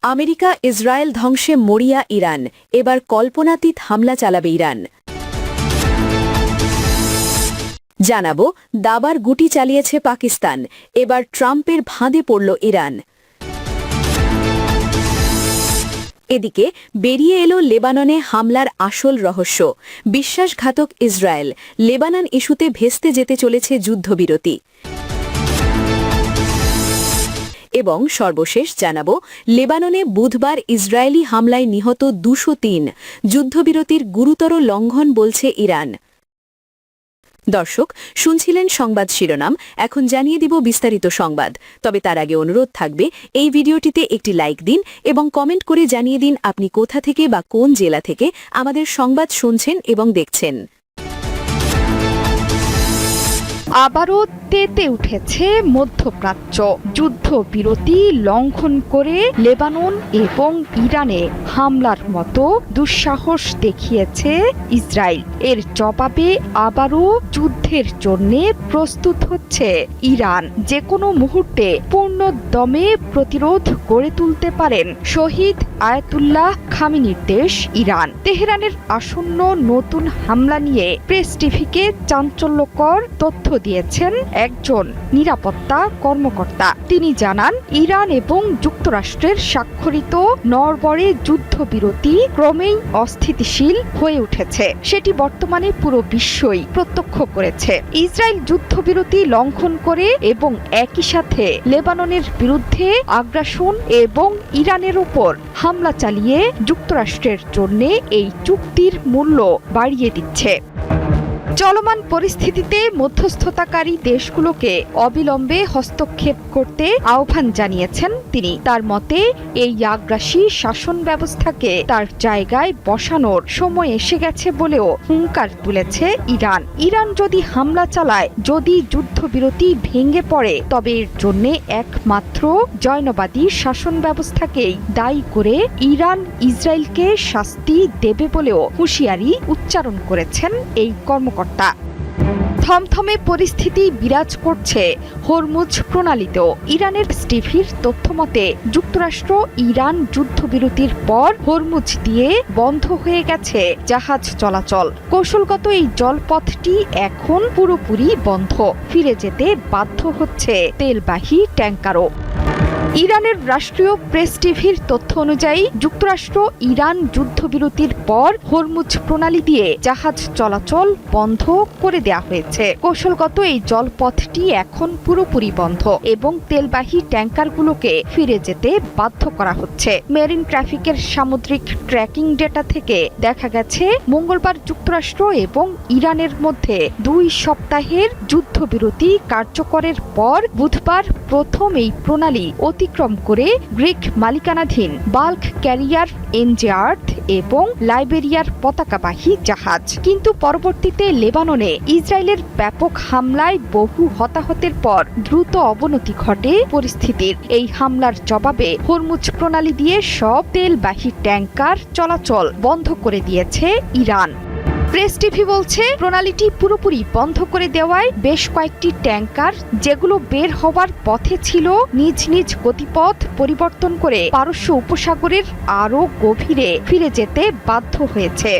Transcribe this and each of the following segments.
America Israel ধ্বংসে মরিয়া Iran, এবার কল্পনাতীত হামলা চালাবে ইরান। জানাবো, দাবার গুটি চালিয়েছে পাকিস্তান, এবার ট্রাম্পের ফাঁদে পড়ল ইরান। এদিকে বেরিয়ে এলো লেবাননে হামলার আসল রহস্য। বিশ্বাসঘাতক ইসরায়েল, লেবানন ইস্যুতে ভেস্তে যেতে চলেছে যুদ্ধবিরতি। এবং সর্বশেষ জানাবো, লেবাননে বুধবার ইসরায়েলি হামলায় নিহত 203, যুদ্ধবিরতির গুরুতর লঙ্ঘন বলছে ইরান। দর্শক, শুনছিলেন সংবাদ শিরোনাম, এখন জানিয়ে দিব বিস্তারিত সংবাদ। তবে তার আগে অনুরোধ থাকবে, এই ভিডিওটিতে একটি লাইক দিন এবং কমেন্ট করে জানিয়ে দিন আপনি কোথা থেকে বা কোন জেলা থেকে আমাদের সংবাদ শুনছেন এবং দেখছেন। আবারও তেতে উঠেছে মধ্যপ্রাচ্য। যুদ্ধবিরতি লঙ্ঘন করে লেবানন এবং ইরানে হামলার মতো দুঃসাহস দেখিয়েছে ইসরায়েল। এর জবাবে আবারও যুদ্ধের জন্য প্রস্তুত হচ্ছে ইরান। যে কোনো মুহূর্তে পূর্ণ দমে প্রতিরোধ গড়ে তুলতে পারেন শহীদ আয়াতুল্লাহ খামেনির দেশ ইরান। তেহরানের আসন্ন নতুন হামলা নিয়ে প্রেস টিভিকে চাঞ্চল্যকর তথ্য দিয়েছেন একজন নিরাপত্তা কর্মকর্তা। তিনি জানান, ইরান এবং যুক্তরাষ্ট্রের স্বাক্ষরিত নরবরে যুদ্ধবিরতি ক্রমেই অস্থিতিশীল হয়ে উঠেছে। সেটি বর্তমানে পুরো বিশ্বই প্রত্যক্ষ করেছে। ইসরায়েল যুদ্ধবিরতি লঙ্ঘন করে এবং একই সাথে লেবাননের বিরুদ্ধে আগ্রাসন এবং ইরানের উপর হামলা চালিয়ে যুক্তরাষ্ট্রের জন্য এই চুক্তির মূল্য বাড়িয়ে দিচ্ছে। চলমান পরিস্থিতিতে মধ্যস্থতাকারী দেশগুলোকে অবিলম্বে হস্তক্ষেপ করতে আহ্বান জানিয়েছেন তিনি। তার মতে, এই আগ্রাসী শাসন ব্যবস্থাকে তার জায়গায় বসানোর সময় এসে গেছে বলেও হুঙ্কার তুলেছে ইরান। ইরান যদি হামলা চালায়, যদি যুদ্ধবিরতি ভেঙে পড়ে, তবে এর জন্য একমাত্র জৈনবাদী শাসন ব্যবস্থাকেই দায়ী করে ইরান ইসরায়েলকে শাস্তি দেবে বলেও হুঁশিয়ারি উচ্চারণ করেছেন এই কর্মকর্তা। থমথমে পরিস্থিতি বিরাজ করছে হরমুজ প্রণালীতেও। ইরানের স্টিভির তথ্যমতে, যুক্তরাষ্ট্র ইরান যুদ্ধবিরতির পর হরমুজ দিয়ে বন্ধ হয়ে গেছে জাহাজ চলাচল। কৌশলগত এই জলপথটি এখন পুরোপুরি বন্ধ। ফিরে যেতে বাধ্য হচ্ছে তেলবাহী ট্যাঙ্কারও। ইরানের রাষ্ট্রীয় প্রেস টিভির তথ্য অনুযায়ী, যুক্তরাষ্ট্র ইরান যুদ্ধবিরতির পর হরমুজ প্রণালী দিয়ে জাহাজ চলাচল বন্ধ করে দেয়া হয়েছে। কৌশলগত এই জলপথটি এখন পুরোপুরি বন্ধ এবং তেলবাহী ট্যাঙ্কারগুলোকে ফিরে যেতে বাধ্য করা হচ্ছে। মেরিন ট্রাফিকের সামুদ্রিক ট্র্যাকিং ডেটা থেকে দেখা গেছে, মঙ্গলবার যুক্তরাষ্ট্র এবং ইরানের মধ্যে 2 সপ্তাহের যুদ্ধবিরতি কার্যকরের পর বুধবার প্রথম এই প্রণালী অতিক্রম করে গ্রিক মালিকানাধীন বাল্ক ক্যারিয়ার এনজেআর্থ এবং লাইবেরিয়ার পতাকাবাহী জাহাজ। কিন্তু পরবর্তীতে লেবাননে ইসরায়েলের ব্যাপক হামলায় বহু হতাহতের পর দ্রুত অবনতি ঘটে পরিস্থিতির। এই হামলার জবাবে হরমুজ প্রণালী দিয়ে সব তেলবাহী ট্যাঙ্কার চলাচল বন্ধ করে দিয়েছে ইরান। প্রেস টিভি বলছে, প্রণালীটি পুরোপুরি বন্ধ করে দেওয়ায় বেশ কয়েকটি ট্যাঙ্কার যেগুলো বের হওয়ার পথে ছিল, নিজ নিজ গতিপথ পরিবর্তন করে পারস্য উপসাগরের আরও গভীরে ফিরে যেতে বাধ্য হয়েছে।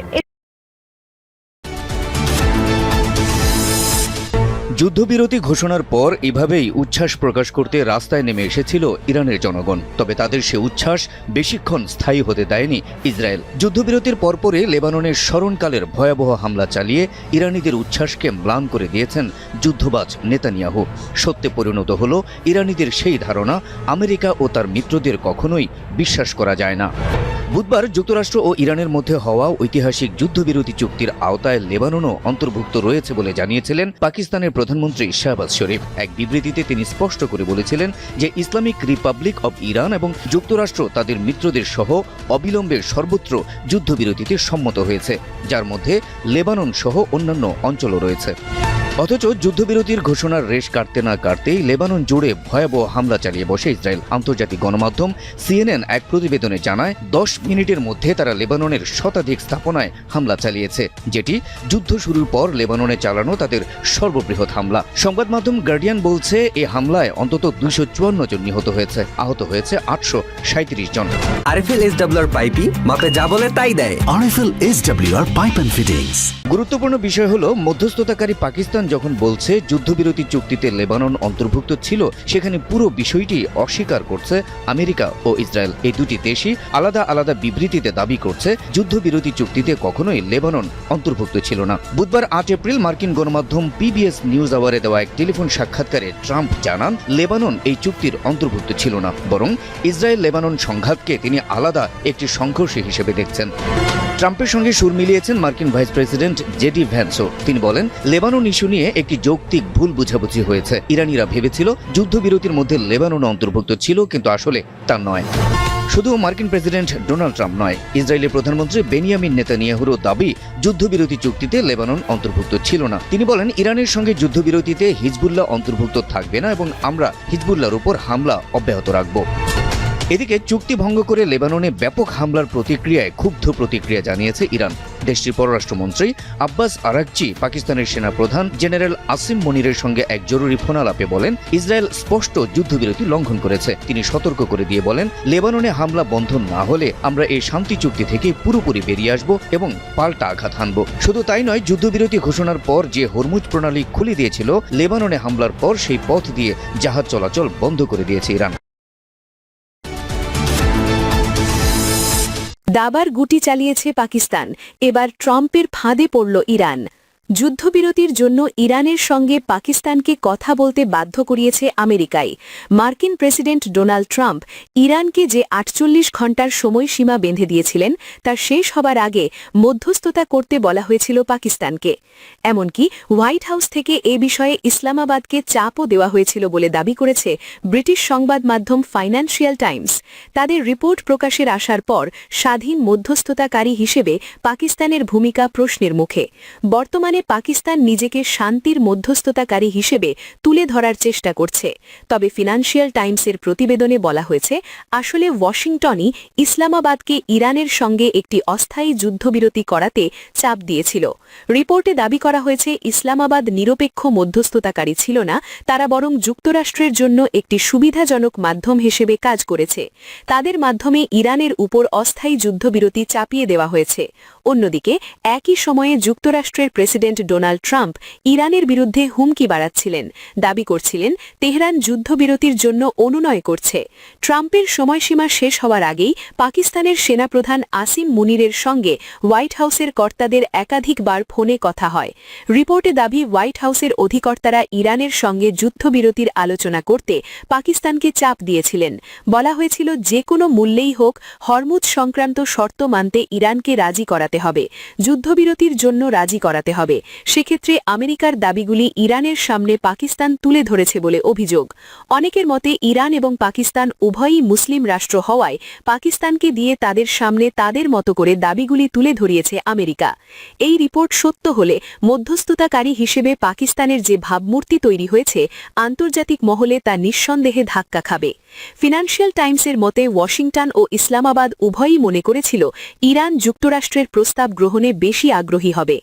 যুদ্ধবিরতি ঘোষণার পর এভাবেই উচ্ছ্বাস প্রকাশ করতে রাস্তায় নেমে এসেছিল ইরানের জনগণ। তবে তাদের সে উচ্ছ্বাস বেশিক্ষণ স্থায়ী হতে দেয়নি ইসরায়েল। যুদ্ধবিরতির পরপরই লেবাননের স্মরণকালের ভয়াবহ হামলা চালিয়ে ইরানিদের উচ্ছ্বাসকে ম্লান করে দিয়েছেন যুদ্ধবাজ নেতানিয়াহু। সত্যে পরিণত হল ইরানিদের সেই ধারণা আমেরিকা ও তার মিত্রদের কখনোই বিশ্বাস করা যায় না। বুধবার যুক্তরাষ্ট্র ও ইরানের মধ্যে হওয়া ঐতিহাসিক যুদ্ধবিরতি চুক্তির আওতায় লেবাননও অন্তর্ভুক্ত রয়েছে বলে জানিয়েছিলেন পাকিস্তানের প্রধানমন্ত্রী শাহবাজ শরীফ। এক বিবৃতিতে তিনি স্পষ্ট করে বলেছিলেন যে ইসলামিক রিপাবলিক অব ইরান এবং যুক্তরাষ্ট্র তাদের মিত্রদের সহ অবিলম্বে সর্বত্র যুদ্ধবিরতিতে সম্মত হয়েছে, যার মধ্যে লেবানন সহ অন্যান্য অঞ্চলও রয়েছে। অথচ যুদ্ধবিরতির ঘোষণার রেশ কাটতে না কাটতেই লেবানন জুড়ে ভয়াবহ হামলা চালিয়ে বসে ইসরায়েল। আন্তর্জাতিক গণমাধ্যম CNN এক প্রতিবেদনে জানায় 10 মিনিটের মধ্যে তারা লেবাননের শতাধিক স্থাপনায় হামলা চালিয়েছে, যেটি যুদ্ধ শুরুর পর লেবাননে চালানো তাদের সর্ববৃহৎ হামলা। সংবাদ মাধ্যম গার্ডিয়ান বলছে এই হামলায় অন্তত 254 জন নিহত হয়েছে, আহত হয়েছে 837 জন। আরএফএল SWR পাইপি মাপে যা বলে তাই দেয়। RFL SWR pipe and fittings. গুরুত্বপূর্ণ বিষয় হলো মধ্যস্থতাকারী পাকিস্তান যখন বলছে যুদ্ধবিরতি চুক্তিতে লেবানন অন্তর্ভুক্ত ছিল, সেখানে পুরো বিষয়টি অস্বীকার করছে আমেরিকা ও ইসরায়েল। এই দুটি দেশই আলাদা আলাদা বিবৃতিতে দাবি করছে যুদ্ধবিরতি চুক্তিতে কখনোই লেবানন অন্তর্ভুক্ত ছিল না। বুধবার 8 এপ্রিল মার্কিন গণমাধ্যম PBS নিউজ আওয়ারে দেওয়া এক টেলিফোন সাক্ষাৎকারে ট্রাম্প জানান লেবানন এই চুক্তির অন্তর্ভুক্ত ছিল না, বরং ইসরায়েল লেবানন সংঘাতকে তিনি আলাদা একটি সংঘর্ষ হিসেবে দেখছেন। ট্রাম্পের সঙ্গে সুর মিলিয়েছেন মার্কিন ভাইস প্রেসিডেন্ট JD ভ্যান্সও। তিনি বলেন, লেবানন ইস্যু নিয়ে একটি যৌক্তিক ভুল বুঝাবুঝি হয়েছে। ইরানিরা ভেবেছিল যুদ্ধবিরতির মধ্যে লেবানন অন্তর্ভুক্ত ছিল, কিন্তু আসলে তা নয়। শুধু মার্কিন প্রেসিডেন্ট ডোনাল্ড ট্রাম্প নয়, ইসরায়েলের প্রধানমন্ত্রী বেনিয়ামিন নেতানিয়াহুরও দাবি যুদ্ধবিরতি চুক্তিতে লেবানন অন্তর্ভুক্ত ছিল না। তিনি বলেন, ইরানের সঙ্গে যুদ্ধবিরতিতে হিজবুল্লাহ অন্তর্ভুক্ত থাকবে না এবং আমরা হিজবুল্লাহর উপর হামলা অব্যাহত রাখব। এদিকে চুক্তি ভঙ্গ করে লেবাননে ব্যাপক হামলার প্রতিক্রিয়ায় ক্ষুব্ধ প্রতিক্রিয়া জানিয়েছে ইরান। দেশটির পররাষ্ট্রমন্ত্রী আব্বাস আরাকচি পাকিস্তানের সেনাপ্রধান জেনারেল আসিম মনিরের সঙ্গে এক জরুরি ফোনালাপে বলেন, ইসরায়েল স্পষ্ট যুদ্ধবিরতি লঙ্ঘন করেছে। তিনি সতর্ক করে দিয়ে বলেন, লেবাননে হামলা বন্ধ না হলে আমরা এই শান্তি চুক্তি থেকে পুরোপুরি বেরিয়ে আসব এবং পাল্টা আঘাত হানব। শুধু তাই নয়, যুদ্ধবিরতি ঘোষণার পর যে হরমুজ প্রণালী খুলে দিয়েছিল, লেবাননে হামলার পর সেই পথ দিয়ে জাহাজ চলাচল বন্ধ করে দিয়েছে ইরান। দাবার গুটি চালিয়েছে পাকিস্তান, এবার ট্রাম্পের ফাঁদে পড়ল ইরান। যুদ্ধবিরতির জন্য ইরানের সঙ্গে পাকিস্তানকে কথা বলতে বাধ্য করিয়েছে আমেরিকায়। মার্কিন প্রেসিডেন্ট ডোনাল্ড ট্রাম্প ইরানকে যে 48 ঘণ্টার সময়সীমা বেঁধে দিয়েছিলেন, তা শেষ হবার আগে মধ্যস্থতা করতে বলা হয়েছিল পাকিস্তানকে। এমনকি হোয়াইট হাউস থেকে এ বিষয়ে ইসলামাবাদকে চাপও দেওয়া হয়েছিল বলে দাবি করেছে ব্রিটিশ সংবাদ মাধ্যম ফাইন্যান্সিয়াল টাইমস। তাদের রিপোর্ট প্রকাশের আসার পর স্বাধীন মধ্যস্থতাকারী হিসেবে পাকিস্তানের ভূমিকা প্রশ্নের মুখে। বর্তমানে পাকিস্তান নিজেকে শান্তির মধ্যস্থতাকারী হিসেবে তুলে ধরার চেষ্টা করছে। তবে ফিনান্সিয়াল টাইমসের প্রতিবেদনে বলা হয়েছে, আসলে ওয়াশিংটনই ইসলামাবাদকে ইরানের সঙ্গে একটি অস্থায়ী যুদ্ধবিরতি করাতে চাপ দিয়েছিল। রিপোর্টে দাবি করা হয়েছে, ইসলামাবাদ নিরপেক্ষ মধ্যস্থতাকারী ছিল না, তারা বরং যুক্তরাষ্ট্রের জন্য একটি সুবিধাজনক মাধ্যম হিসেবে কাজ করেছে। তাদের মাধ্যমে ইরানের উপর অস্থায়ী যুদ্ধবিরতি চাপিয়ে দেওয়া হয়েছে। অন্যদিকে একই সময়ে যুক্তরাষ্ট্রের প্রেসিডেন্ট ডোনাল্ড ট্রাম্প ইরানের বিরুদ্ধে হুমকি বাড়াচ্ছিলেন, দাবি করছিলেন তেহরান যুদ্ধবিরতির জন্য অনুনয় করছে। ট্রাম্পের সময়সীমা শেষ হওয়ার আগেই পাকিস্তানের সেনাপ্রধান আসিম মুনিরের সঙ্গে হোয়াইট হাউসের কর্তাদের একাধিকবার ফোনে কথা হয়। রিপোর্টে দাবি, হোয়াইট হাউসের অধিকর্তারা ইরানের সঙ্গে যুদ্ধবিরতির আলোচনা করতে পাকিস্তানকে চাপ দিয়েছিলেন। বলা হয়েছিল, যে কোনো মূল্যেই হোক হরমুজ সংক্রান্ত শর্ত মানতে ইরানকে রাজি করাতে হবে, যুদ্ধবিরতির জন্য রাজি করাতে হবে। সেক্ষেত্রে আমেরিকার দাবিগুলি ইরানের সামনে পাকিস্তান তুলে ধরেছে বলে অভিযোগ। অনেকের মতে, ইরান এবং পাকিস্তান উভয়ই মুসলিম রাষ্ট্র হওয়ায় পাকিস্তানকে দিয়ে তাদের সামনে তাদের মতো করে দাবিগুলি তুলে ধরিয়েছে আমেরিকা। এই রিপোর্ট সত্য হলে মধ্যস্থতাকারী হিসেবে পাকিস্তানের যে ভাবমূর্তি তৈরি হয়েছে, আন্তর্জাতিক মহলে তা নিঃসন্দেহে ধাক্কা খাবে। ফিনান্সিয়াল টাইমসের মতে, ওয়াশিংটন ও ইসলামাবাদ উভয়ই মনে করেছিল ইরান যুক্তরাষ্ট্রের প্রস্তাব গ্রহণে বেশি আগ্রহী হবে।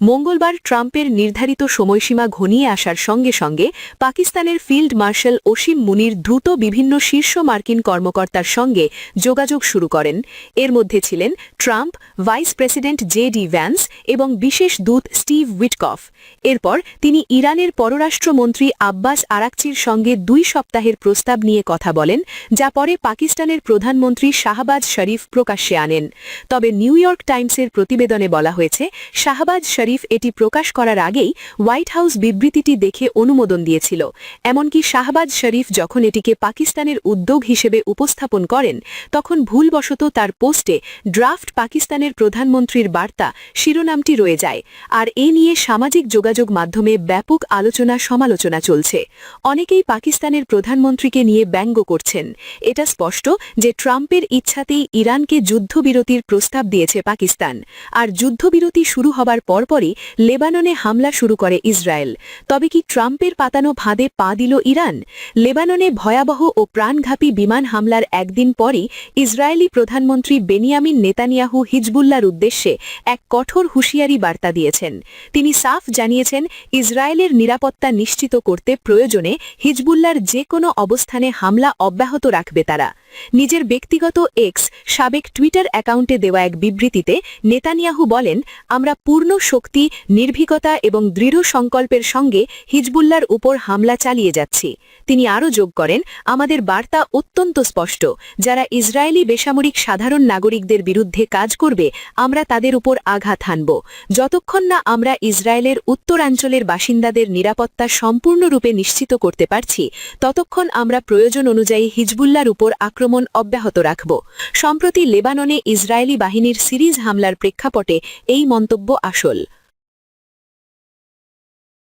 মঙ্গলবার ট্রাম্পের নির্ধারিত সময়সীমা ঘনিয়ে আসার সঙ্গে সঙ্গে পাকিস্তানের ফিল্ড মার্শাল অসীম মুনির দ্রুত বিভিন্ন শীর্ষ মার্কিন কর্মকর্তার সঙ্গে যোগাযোগ শুরু করেন। এর মধ্যে ছিলেন Trump, vice president JD Vance এবং বিশেষ দূত স্টিভ উইটকফ। এরপর তিনি ইরানের পররাষ্ট্রমন্ত্রী আব্বাস আরাকচির সঙ্গে 2 সপ্তাহের প্রস্তাব নিয়ে কথা বলেন, যা পরে পাকিস্তানের প্রধানমন্ত্রী শাহবাজ শরীফ প্রকাশ্যে আনেন। তবে নিউ ইয়র্ক টাইমসের প্রতিবেদনে বলা হয়েছে, শাহবাজ শরীফ এটি প্রকাশ করার আগেই হোয়াইট হাউস বিবৃতিটি দেখে অনুমোদন দিয়েছিল। এমনকি শাহবাজ শরীফ যখন এটিকে পাকিস্তানের উদ্যোগ হিসেবে উপস্থাপন করেন, তখন ভুলবশত তার পোস্টে ড্রাফট পাকিস্তানের প্রধানমন্ত্রীর বার্তা শিরোনামটি রয়ে যায়। আর এ নিয়ে সামাজিক যোগাযোগ মাধ্যমে ব্যাপক আলোচনা সমালোচনা চলছে। অনেকেই পাকিস্তানের প্রধানমন্ত্রীকে নিয়ে ব্যঙ্গ করছেন। এটা স্পষ্ট যে ট্রাম্পের ইচ্ছাতেই ইরানকে যুদ্ধবিরতির প্রস্তাব দিয়েছে পাকিস্তান। আর যুদ্ধবিরতি শুরু হবার পরপরই লেবাননে হামলা শুরু করে ইসরায়েল। তবে কি ট্রাম্পের পাতানো ফাঁদে পা দিল ইরান? লেবাননে ভয়াবহ ও প্রাণঘাতী বিমান হামলার একদিন পরই ইসরায়েলি প্রধানমন্ত্রী বেনিয়ামিন নেতানিয়াহু হিজবুল্লাহর উদ্দেশ্যে এক কঠোর হুঁশিয়ারি বার্তা দিয়েছেন। তিনি সাফ জানিয়েছেন, ইসরায়েলের নিরাপত্তা নিশ্চিত করতে প্রয়োজনে হিজবুল্লাহর যে কোনো অবস্থানে হামলা অব্যাহত রাখবে তারা। নিজের ব্যক্তিগত এক্স সাবেক টুইটার অ্যাকাউন্টে দেওয়া এক বিবৃতিতে নেতানিয়াহু বলেন, আমরা পূর্ণ শক্তি, নির্ভীকতা এবং দৃঢ় সংকল্পের সঙ্গে হিজবুল্লাহর উপর হামলা চালিয়ে যাচ্ছি। তিনি আরও যোগ করেন, আমাদের বার্তা অত্যন্ত স্পষ্ট, যারা ইসরায়েলি বেসামরিক সাধারণ নাগরিকদের বিরুদ্ধে কাজ করবে আমরা তাদের উপর আঘাত হানব। যতক্ষণ না আমরা ইসরায়েলের উত্তরাঞ্চলের বাসিন্দাদের নিরাপত্তা সম্পূর্ণরূপে নিশ্চিত করতে পারছি, ততক্ষণ আমরা প্রয়োজন অনুযায়ী হিজবুল্লাহর উপর আক্রমণ অব্যাহত রাখব। সম্প্রতি লেবাননে ইসরায়েলি বাহিনীর সিরিজ হামলার প্রেক্ষাপটে এই মন্তব্য আসল।